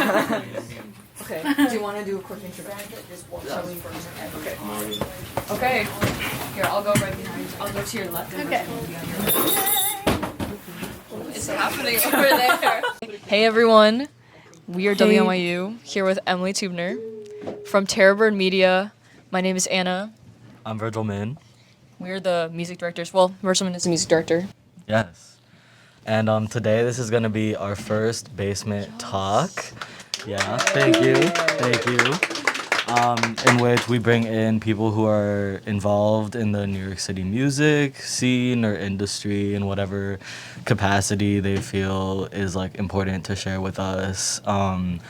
Okay. Do you want to do a quick introduction? Okay. Okay. Here, I'll go right behind. I'll go to your left. Okay. It's happening over there. Hey everyone, we are WNYU here with Emily Teubner from Terrorbird Media. My name is Anna. I'm Virgil Min. We're the music directors. Well, Virgil Min is the music director. Yes. And today this is going to be our first basement talk. Yeah, thank you. In which we bring in people who are involved in the New York City music scene or industry in whatever capacity they feel is like important to share with us. And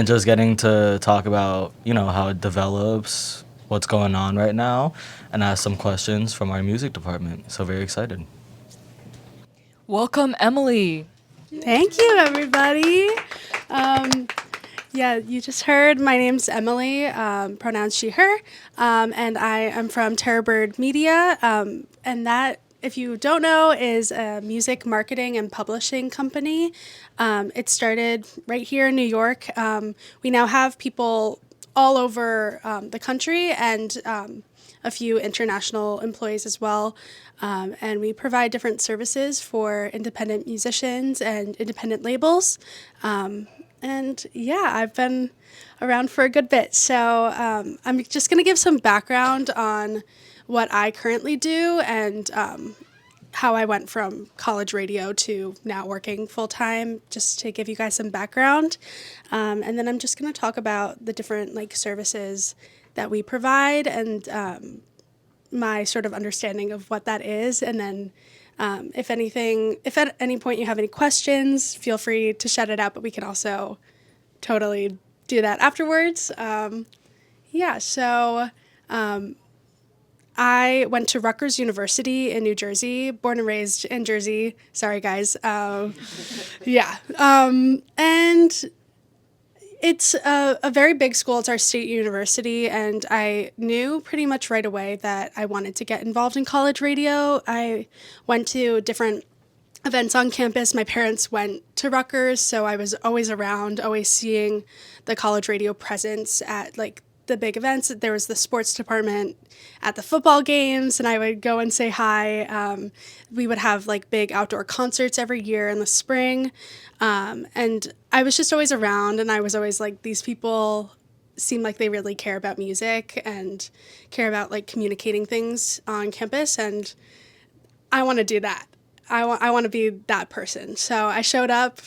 just getting to talk about, how it develops, what's going on right now, and ask some questions from our music department. So very excited. Welcome, Emily. Thank you, everybody. You just heard my name's Emily, pronouns she, her, and I am from Terrorbird Media, and that, if you don't know, is a music marketing and publishing company. It started right here in New York. We now have people all over the country and a few international employees as well. And we provide different services for independent musicians and independent labels. I've been around for a good bit. So I'm just going to give some background on what I currently do and how I went from college radio to now working full-time, just to give you guys some background. And then I'm just going to talk about the different services that we provide and my sort of understanding of what that is. And then if at any point you have any questions, feel free to shout it out, but we can also totally do that afterwards. I went to Rutgers University in New Jersey, born and raised in Jersey. Sorry, guys. And it's a very big school. It's our state university, and I knew pretty much right away that I wanted to get involved in college radio. I went to different events on campus. My parents went to Rutgers, so I was always around, always seeing the college radio presence at the big events. There was the sports department at the football games, and I would go and say hi. We would have big outdoor concerts every year in the spring. And I was just always around, and I was always these people seem like they really care about music and care about communicating things on campus, and I want to do that. I want to be that person. So I showed up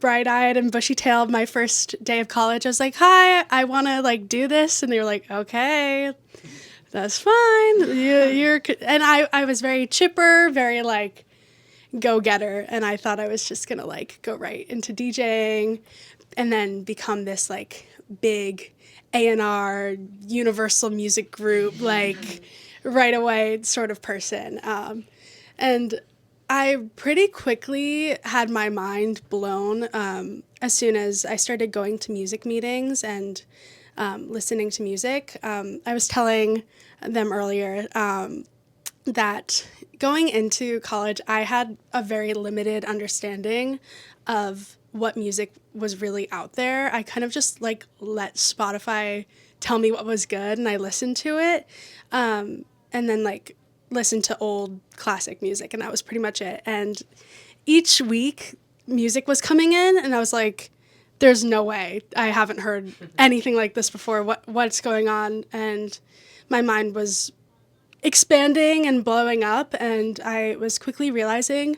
bright-eyed and bushy-tailed my first day of college. I was like, hi, I want to do this. And they were like, okay, that's fine. And I was very chipper, very go-getter. And I thought I was just going to go right into DJing and then become this big A&R universal music group, right away sort of person. And I pretty quickly had my mind blown as soon as I started going to music meetings and listening to music. I was telling them earlier that going into college, I had a very limited understanding of what music was really out there. I kind of just let Spotify tell me what was good, and I listened to it. And then listen to old classic music, and that was pretty much it. And each week music was coming in, and I was like, there's no way I haven't heard anything like this before. What's going on? And my mind was expanding and blowing up, and I was quickly realizing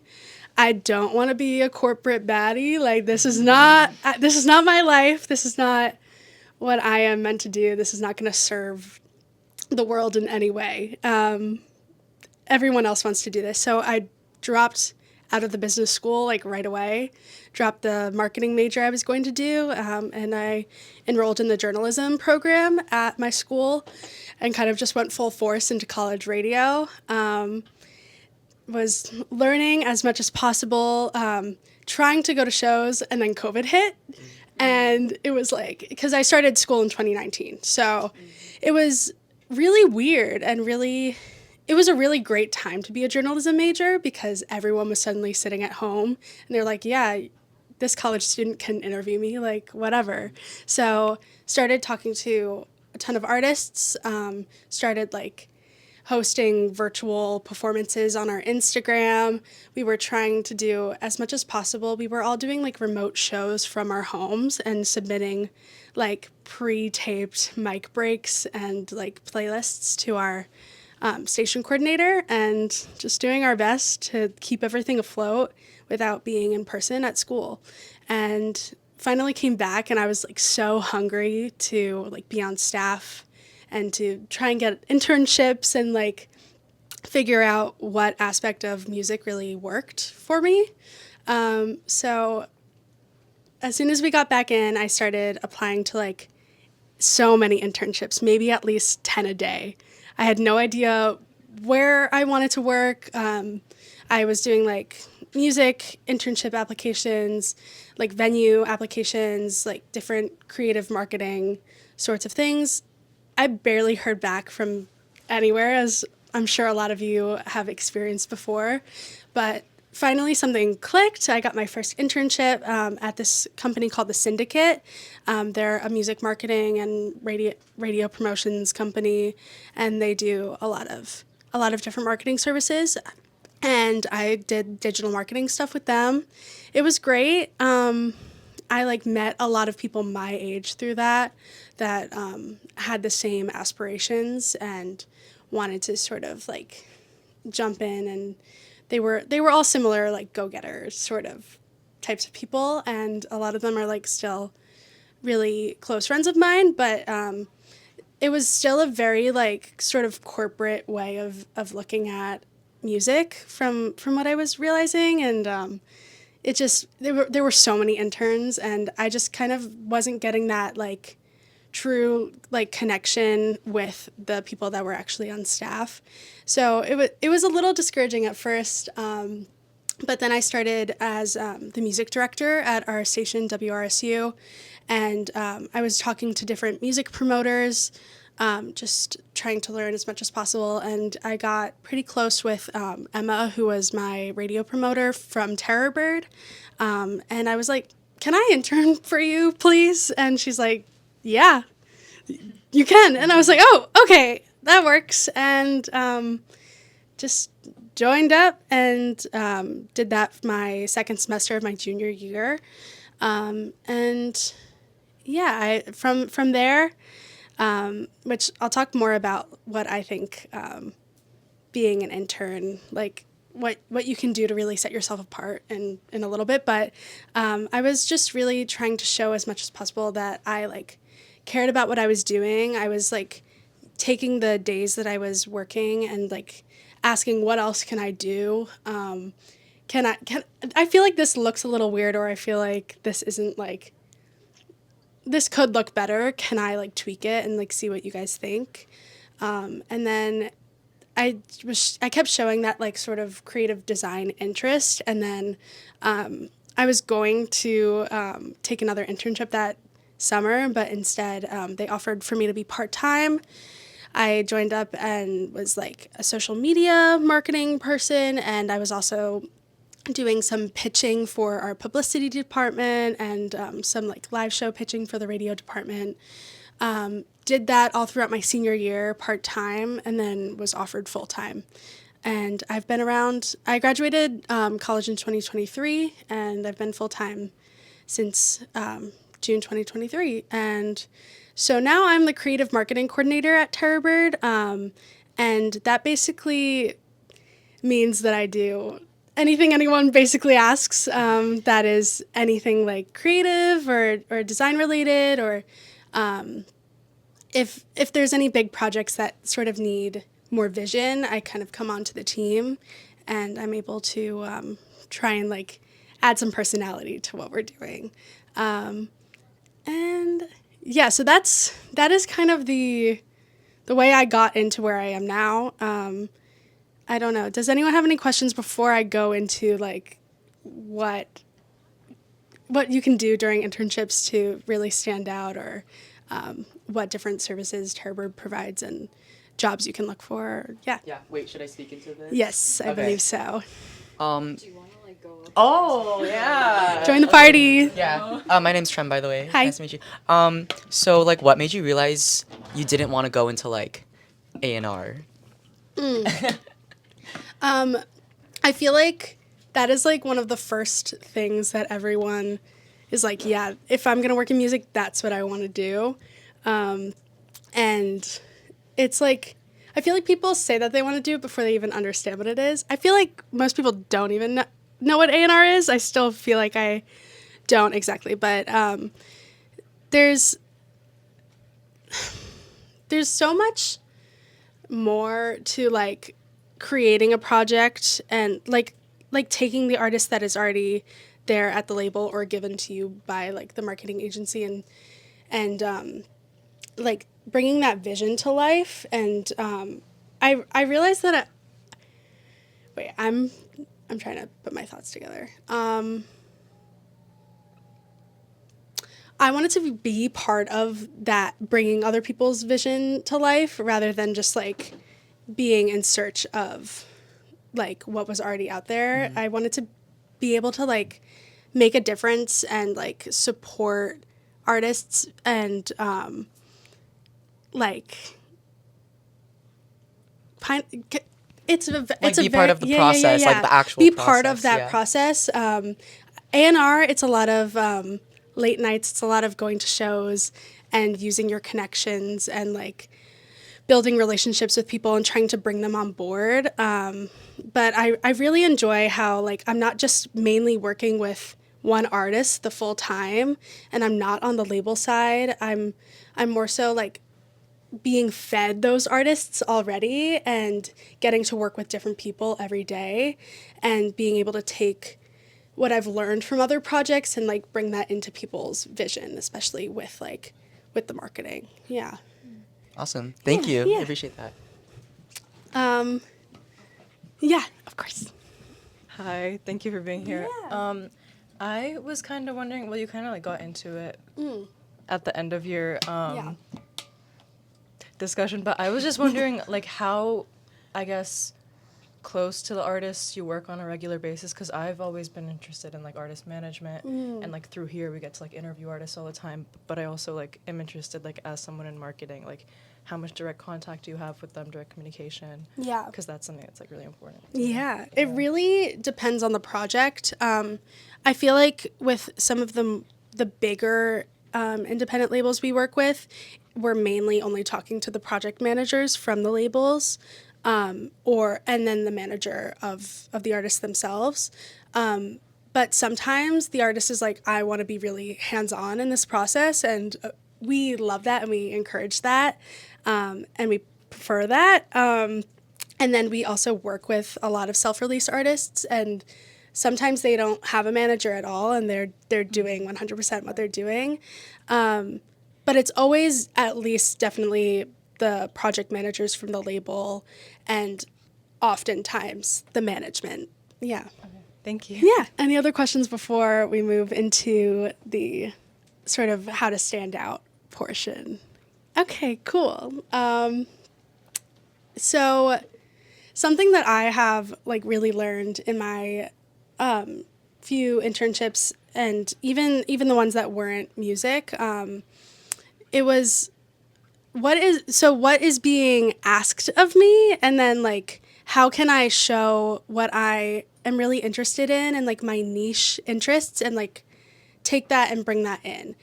I don't want to be a corporate baddie. This is not my life. This is not what I am meant to do. This is not going to serve the world in any way. Everyone else wants to do this. So I dropped out of the business school right away, dropped the marketing major I was going to do, and I enrolled in the journalism program at my school and kind of just went full force into college radio. Was learning as much as possible, trying to go to shows, and then COVID hit. And it was because I started school in 2019. So it was really weird and it was a really great time to be a journalism major because everyone was suddenly sitting at home and they're like, yeah, this college student can interview me, like, whatever. So started talking to a ton of artists, started, like, hosting virtual performances on our Instagram. We were trying to do as much as possible. We were all doing like remote shows from our homes and submitting like pre-taped mic breaks and like playlists to our station coordinator, and just doing our best to keep everything afloat without being in person at school. And finally came back, and I was like so hungry to like be on staff and to try and get internships and like figure out what aspect of music really worked for me. So as soon as we got back in, I started applying to like so many internships, maybe at least 10 a day. I had no idea where I wanted to work. I was doing like music internship applications, like venue applications, like different creative marketing sorts of things. I barely heard back from anywhere, as I'm sure a lot of you have experienced before. But finally something clicked. I got my first internship at this company called The Syndicate. They're a music marketing and radio promotions company, and they do a lot of different marketing services. And I did digital marketing stuff with them. It was great. I like met a lot of people my age through that had the same aspirations and wanted to sort of like jump in, and they were all similar, like go-getters sort of types of people, and a lot of them are like still really close friends of mine, but it was still a very like sort of corporate way of looking at music from what I was realizing. And it just there were so many interns, and I just kind of wasn't getting that like true like connection with the people that were actually on staff. So it was a little discouraging at first, but then I started as the music director at our station WRSU, and I was talking to different music promoters, just trying to learn as much as possible. And I got pretty close with Emma, who was my radio promoter from Terrorbird, and I was like, "Can I intern for you, please?" And she's like, "Yeah, you can." And I was like, "Oh, okay, that works." And just joined up and did that my second semester of my junior year. And yeah, from there, which I'll talk more about what I think being an intern, like what you can do to really set yourself apart in a little bit. But I was just really trying to show as much as possible that I like cared about what I was doing. I was like taking the days that I was working and like asking, what else can I do? I feel like this looks a little weird, or I feel like this isn't like, this could look better. Can I like tweak it and like see what you guys think? And then I kept showing that like sort of creative design interest. And then I was going to take another internship that summer, but instead they offered for me to be part-time. I joined up and was like a social media marketing person, and I was also doing some pitching for our publicity department and some like live show pitching for the radio department. Did that all throughout my senior year part-time, and then was offered full-time. And I've been around, I graduated college in 2023, and I've been full-time since June 2023. And so now I'm the creative marketing coordinator at Terrorbird, and that basically means that I do anything anyone basically asks, that is anything like creative or design related, or if there's any big projects that sort of need more vision, I kind of come onto the team, and I'm able to try and like add some personality to what we're doing. And yeah, so that is kind of the way I got into where I am now. I don't know. Does anyone have any questions before I go into like what you can do during internships to really stand out, or what different services Terrorbird provides and jobs you can look for? Yeah. Yeah. Wait, should I speak into this? Yes, I believe so. Do you want to like go Oh, yeah. Join the party. Yeah. My name's Trem, by the way. Hi. Nice to meet you. So, like, what made you realize you didn't want to go into, like, A&R? I feel like that is like one of the first things that everyone is like, yeah, if I'm gonna work in music, that's what I want to do. And it's like, I feel like people say that they want to do it before they even understand what it is. I feel like most people don't even know what A&R is. I still feel like I don't exactly, but there's so much more to like creating a project and like taking the artist that is already there at the label or given to you by like the marketing agency and like bringing that vision to life. And I realized that I'm trying to put my thoughts together. I wanted to be part of that, bringing other people's vision to life rather than just like being in search of like what was already out there. I wanted to be able to like make a difference and like support artists and like it's a Be part of the process, like the actual be part of process, that yeah. process. A&R, it's a lot of late nights. It's a lot of going to shows and using your connections and like building relationships with people and trying to bring them on board. But I really enjoy how like I'm not just mainly working with one artist the full time, and I'm not on the label side. I'm more so like being fed those artists already and getting to work with different people every day and being able to take what I've learned from other projects and like bring that into people's vision, especially with the marketing. Yeah. Awesome. Thank you. yeah. I appreciate that. Yeah, of course. Hi, thank you for being here. Yeah. I was kind of wondering, well, you kind of like got into it at the end of your discussion, but I was just wondering like how, I guess, close to the artists you work on a regular basis, because I've always been interested in like artist management and like through here we get to like interview artists all the time, but I also like am interested like as someone in marketing, like how much direct contact do you have with them, direct communication? Yeah. Because that's something that's like really important to me. Yeah, it really depends on the project. I feel like with some of the bigger independent labels we work with, we're mainly only talking to the project managers from the labels, and then the manager of the artists themselves. But sometimes the artist is like, I want to be really hands-on in this process, and we love that and we encourage that, and we prefer that. And then we also work with a lot of self-release artists, and sometimes they don't have a manager at all, and they're doing 100% what they're doing. But it's always at least definitely the project managers from the label, and oftentimes the management. Yeah. Okay. Thank you. Yeah. Any other questions before we move into the sort of how to stand out portion? Okay, cool. So something that I have like really learned in my few internships, and even the ones that weren't music, it was what is being asked of me, and then like how can I show what I am really interested in and like my niche interests, and like take that and bring that in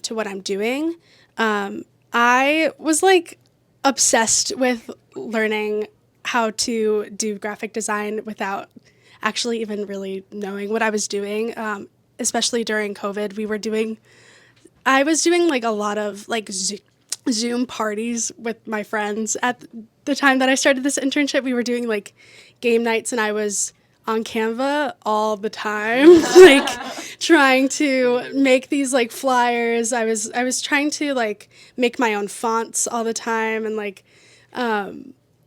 to what I'm doing. I was like obsessed with learning how to do graphic design without actually even really knowing what I was doing. Especially during COVID, I was doing like a lot of like Zoom parties with my friends. At the time that I started this internship, we were doing like game nights, and I was on Canva all the time, like trying to make these like flyers. I was trying to like make my own fonts all the time, and like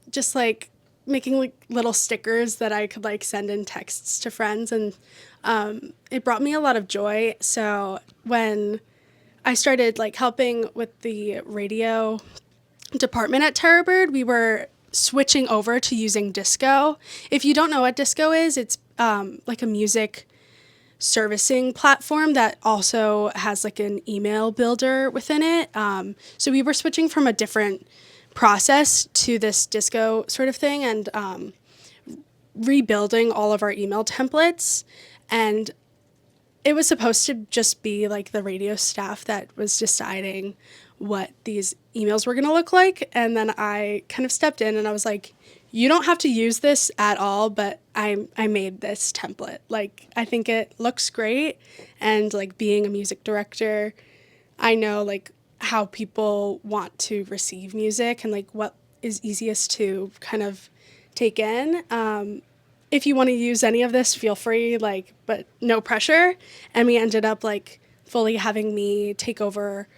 just like making like little stickers that I could like send in texts to friends, and it brought me a lot of joy. So when I started like helping with the radio department at Terrorbird, we were switching over to using disco. If you don't know what disco is, it's like a music servicing platform that also has like an email builder within it. So we were switching from a different process to this disco sort of thing, and rebuilding all of our email templates. And it was supposed to just be like the radio staff that was deciding what these emails were going to look like. And then I kind of stepped in and I was like, you don't have to use this at all, but I made this template. Like, I think it looks great. And like being a music director, I know like how people want to receive music and like what is easiest to kind of take in. If you want to use any of this, feel free, like, but no pressure. And we ended up like fully having me take over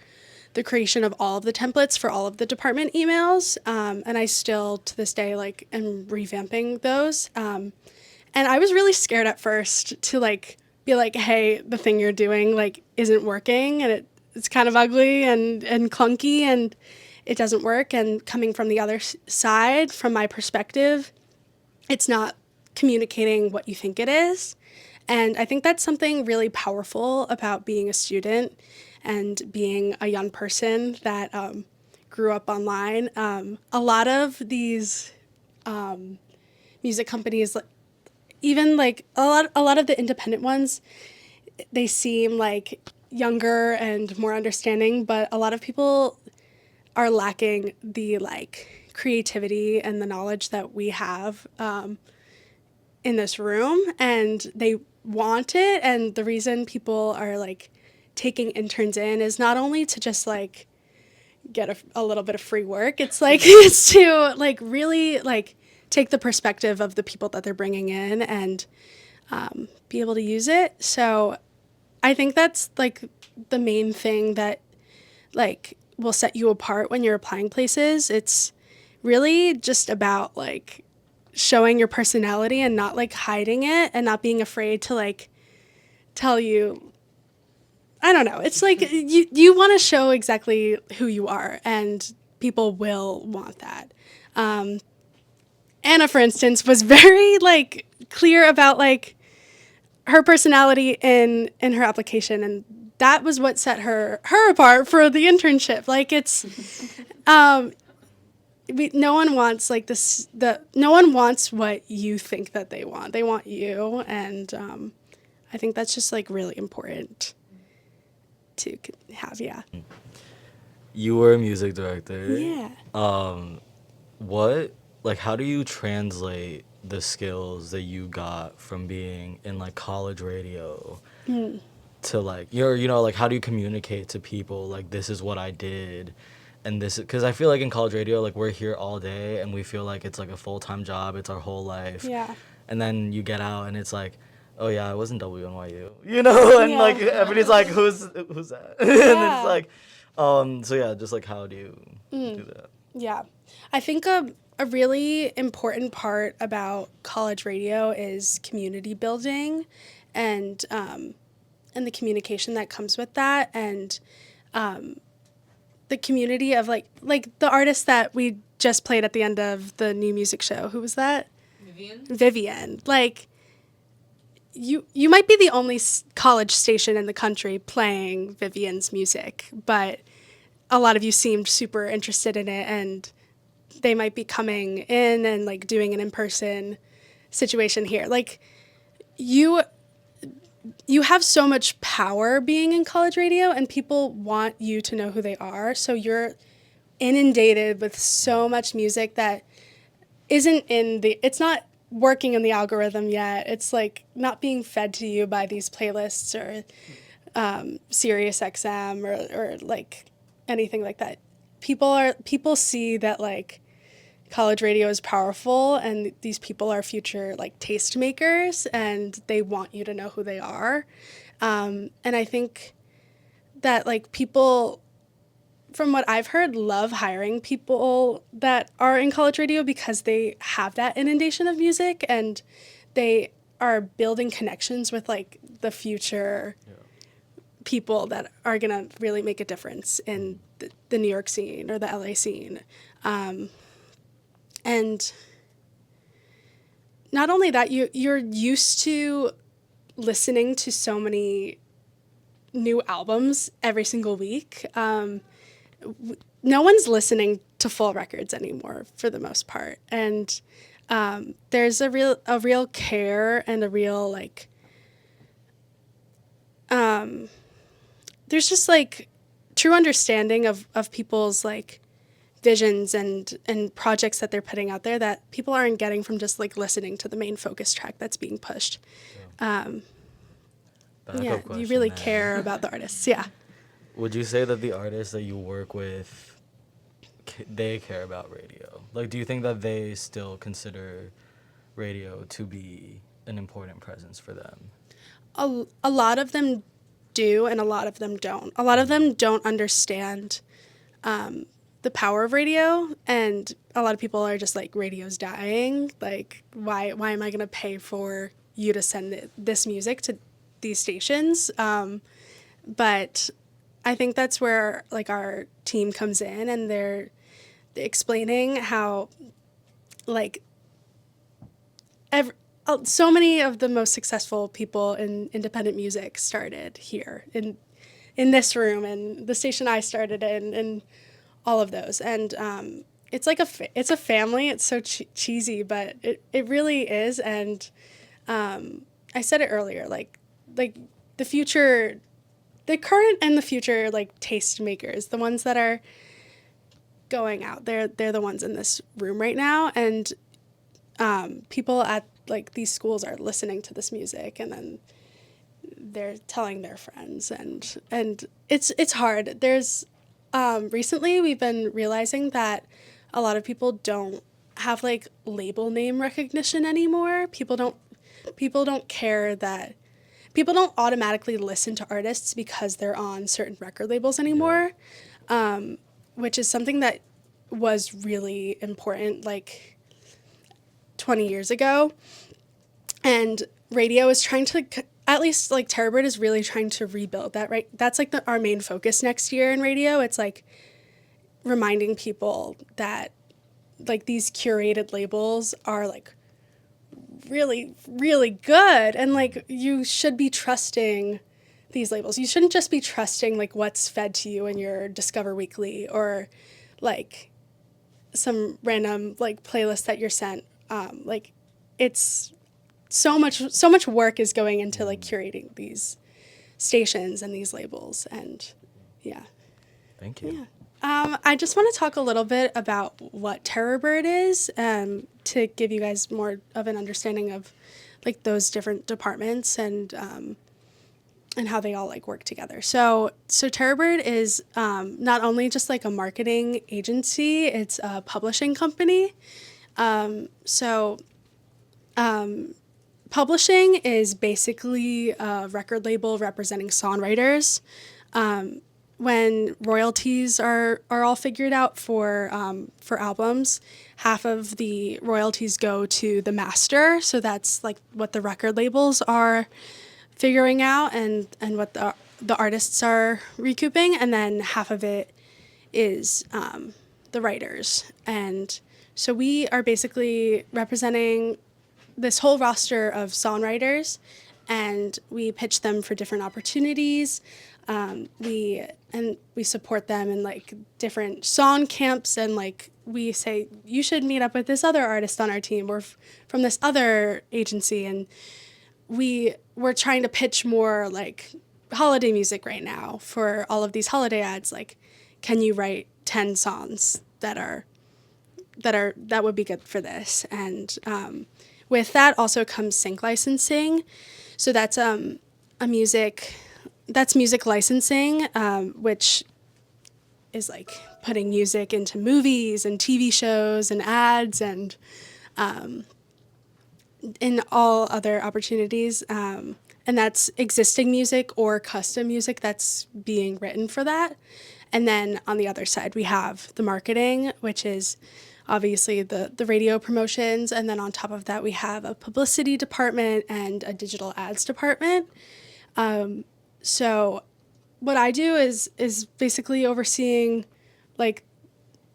the creation of all of the templates for all of the department emails. And I still, to this day, like, am revamping those. And I was really scared at first to like be like, hey, the thing you're doing like isn't working, and it's kind of ugly and clunky and it doesn't work. And coming from the other side, from my perspective, it's not communicating what you think it is. And I think that's something really powerful about being a student and being a young person that grew up online. A lot of these music companies, even like a lot of the independent ones, they seem like younger and more understanding, but a lot of people are lacking the like creativity and the knowledge that we have in this room, and they want it. And the reason people are like taking interns in is not only to just like get a little bit of free work, it's like it's to like really like take the perspective of the people that they're bringing in and be able to use it. So I think that's like the main thing that like will set you apart when you're applying places. It's really just about like showing your personality and not like hiding it, and not being afraid to like tell you, I don't know. It's like you want to show exactly who you are, and people will want that. Anna, for instance, was very like clear about like her personality in her application, and that was what set her apart for the internship. Like it's no one wants like this. No one wants what you think that they want. They want you, and I think that's just like really important to have. Yeah. You were a music director. Yeah. How do you translate the skills that you got from being in like college radio to like like how do you communicate to people like this is what I did? And this, because I feel like in college radio, like we're here all day and we feel like it's like a full-time job. It's our whole life. Yeah. And then you get out and it's like, oh yeah, I was in WNYU, you know? And like everybody's like, who's that? And it's like, so yeah, just like how do you do that? Yeah. I think a really important part about college radio is community building and the communication that comes with that, and the community of like the artist that we just played at the end of the new music show. Who was that? Vivian. Like you might be the only college station in the country playing Vivian's music, but a lot of you seemed super interested in it, and they might be coming in and like doing an in-person situation here. Like you have so much power being in college radio, and people want you to know who they are. So you're inundated with so much music that isn't it's not working in the algorithm yet. It's like not being fed to you by these playlists or Sirius XM or like anything like that. People see that like college radio is powerful, and these people are future like taste makers, and they want you to know who they are. And I think that like people, from what I've heard, love hiring people that are in college radio because they have that inundation of music, and they are building connections with like the future people that are gonna really make a difference in the New York scene or the LA scene. And not only that, you're used to listening to so many new albums every single week. No one's listening to full records anymore for the most part, and there's a real care and a real like there's just like true understanding of people's like visions and projects that they're putting out there that people aren't getting from just like listening to the main focus track that's being pushed. Yeah, you really care about the artists. Yeah. Would you say that the artists that you work with, they care about radio? Like, do you think that they still consider radio to be an important presence for them? A lot of them do, and a lot of them don't. A lot of them don't understand the power of radio, and a lot of people are just like, radio's dying. Like, why am I going to pay for you to send this music to these stations? But I think that's where like our team comes in, and they're explaining how like so many of the most successful people in independent music started here in this room, and the station I started in, and all of those. And it's like it's a family. It's so cheesy, but it really is. And I said it earlier, like the future, the current and the future like taste makers, the ones that are going out, they're the ones in this room right now. And people at like these schools are listening to this music, and then they're telling their friends, and it's hard. There's recently we've been realizing that a lot of people don't have like label name recognition anymore. People don't care that people don't automatically listen to artists because they're on certain record labels anymore, which is something that was really important like 20 years ago. And radio is trying to, at least like Terrorbird is really trying to rebuild that, right? That's like our main focus next year in radio. It's like reminding people that like these curated labels are like really, really good, and like you should be trusting these labels. You shouldn't just be trusting like what's fed to you in your Discover Weekly or like some random like playlist that you're sent. Like it's so much work is going into like curating these stations and these labels, and yeah. Thank you. Yeah. I just want to talk a little bit about what Terrorbird is, to give you guys more of an understanding of like those different departments and how they all like work together. So Terrorbird is not only just like a marketing agency, it's a publishing company. Publishing is basically a record label representing songwriters. When royalties are all figured out for albums, half of the royalties go to the master. So that's like what the record labels are figuring out and what the artists are recouping, and then half of it is the writers. And so we are basically representing this whole roster of songwriters, and we pitch them for different opportunities. We support them in like different song camps, and like we say you should meet up with this other artist on our team or from this other agency, and we're trying to pitch more like holiday music right now for all of these holiday ads. Like, can you write 10 songs that would be good for this? And with that also comes sync licensing. So that's music licensing, which is like putting music into movies and TV shows and ads and in all other opportunities. And that's existing music or custom music that's being written for that. And then on the other side, we have the marketing, which is obviously the radio promotions. And then on top of that, we have a publicity department and a digital ads department. So what I do is basically overseeing like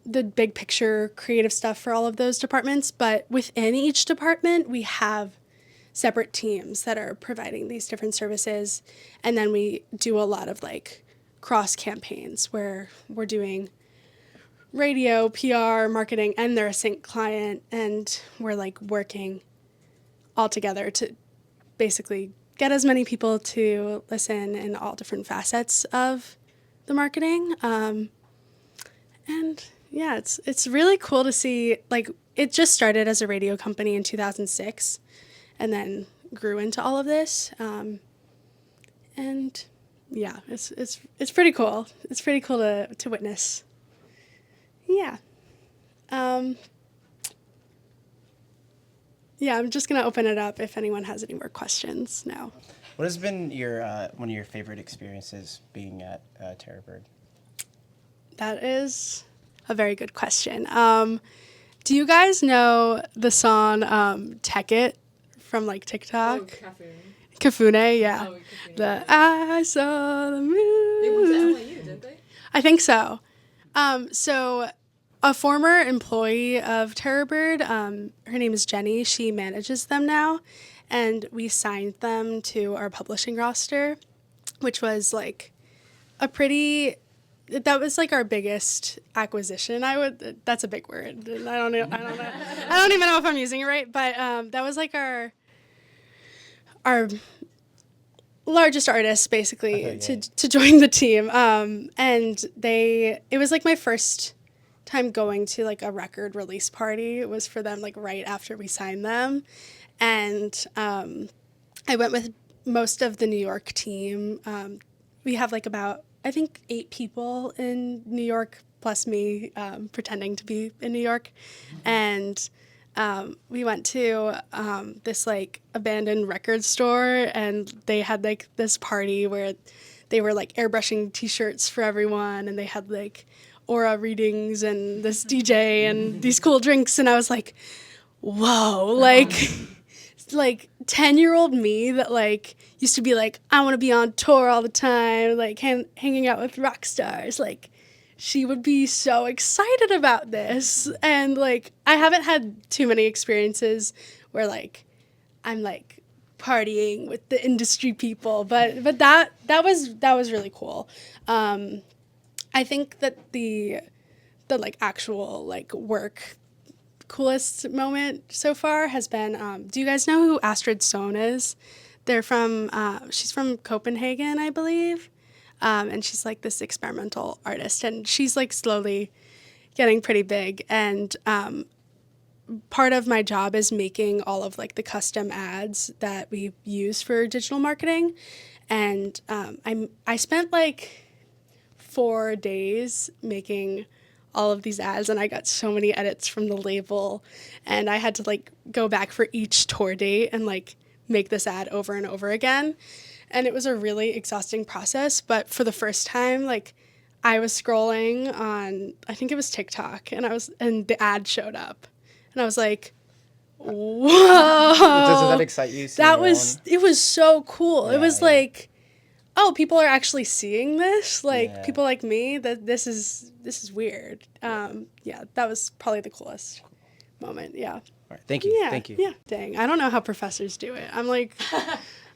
the big picture creative stuff for all of those departments, but within each department, we have separate teams that are providing these different services. And then we do a lot of like cross campaigns where we're doing radio, PR, marketing, and they're a sync client. And we're like working all together to basically get as many people to listen in all different facets of the marketing. And yeah, it's really cool to see, like, it just started as a radio company in 2006 and then grew into all of this. And yeah, it's pretty cool. It's pretty cool to witness. Yeah. Yeah, I'm just going to open it up if anyone has any more questions now. What has been your one of your favorite experiences being at Terrorbird? That is a very good question. Do you guys know the song Tech It from like TikTok? Kafune, yeah. Oh, Kafune. The I saw the moon. They went to NYU, didn't they? I think so. So a former employee of Terrorbird, her name is Jenny, she manages them now, and we signed them to our publishing roster, which was like that was like our biggest acquisition. That's a big word. I don't even know if I'm using it right, but that was like our largest artist basically to join the team. And it was like my first time going to like a record release party. It was for them like right after we signed them. And I went with most of the New York team. We have like about, I think, 8 people in New York, plus me pretending to be in New York. And we went to this like abandoned record store, and they had like this party where they were like airbrushing t-shirts for everyone, and they had like aura readings and this DJ and these cool drinks. And I was like, whoa, like 10-year-old me that like used to be like, I want to be on tour all the time, like hanging out with rock stars, like she would be so excited about this. And like I haven't had too many experiences where like I'm like partying with the industry people, but that was really cool. I think that the like actual like work coolest moment so far has been, do you guys know who Astrid Sohn is? They're from, she's from Copenhagen, I believe. And she's like this experimental artist, and she's like slowly getting pretty big. And part of my job is making all of like the custom ads that we use for digital marketing. And I spent like 4 days making all of these ads, and I got so many edits from the label, and I had to like go back for each tour date and like make this ad over and over again. And it was a really exhausting process, but for the first time, like I was scrolling on, I think it was TikTok, and the ad showed up, and I was like, whoa. Does that excite you? It was so cool. Yeah, it was like, oh, people are actually seeing this. Like people like me, that this is weird. Yeah, that was probably the coolest moment. Yeah. All right, thank you. Yeah. Thank you. Yeah. Dang, I don't know how professors do it. I'm like,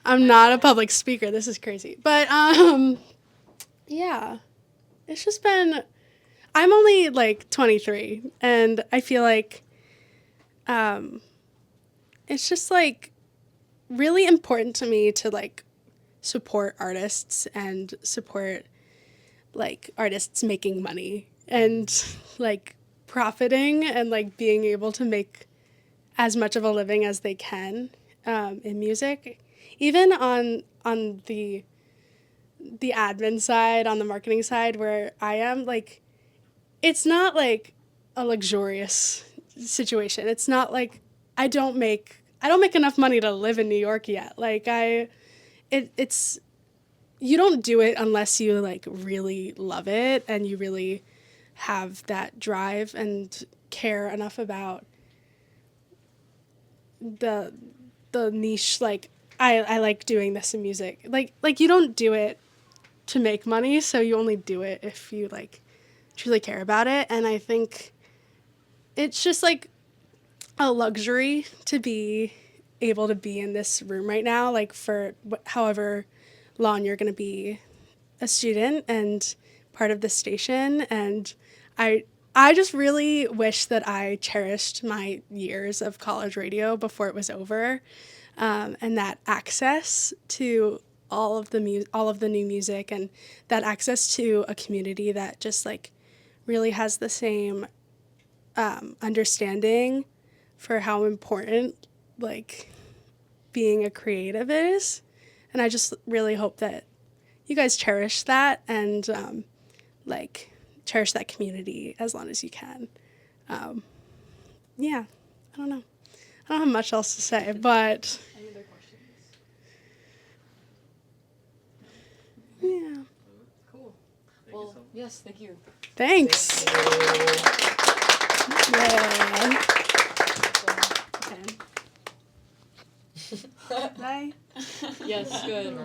I'm not a public speaker. This is crazy. But yeah, it's just been. I'm only like 23, and I feel like it's just like really important to me to like support artists and support like artists making money and like profiting and like being able to make as much of a living as they can in music. Even on the admin side, on the marketing side where I am, like it's not like a luxurious situation. It's not like I don't make enough money to live in New York yet. Like it's you don't do it unless you like really love it and you really have that drive and care enough about the niche. Like I like doing this in music. Like you don't do it to make money, so you only do it if you like truly care about it. And I think it's just like a luxury to be able to be in this room right now, like for however long you're going to be a student and part of the station. And I just really wish that I cherished my years of college radio before it was over, and that access to all of the new music, and that access to a community that just like really has the same understanding for how important like being a creative is. And I just really hope that you guys cherish that and like cherish that community as long as you can. Yeah, I don't know. I don't have much else to say, but Any other questions? yeah. Cool. Well, yes, thank you. Thanks. Yeah. Okay. Bye. Yes, good.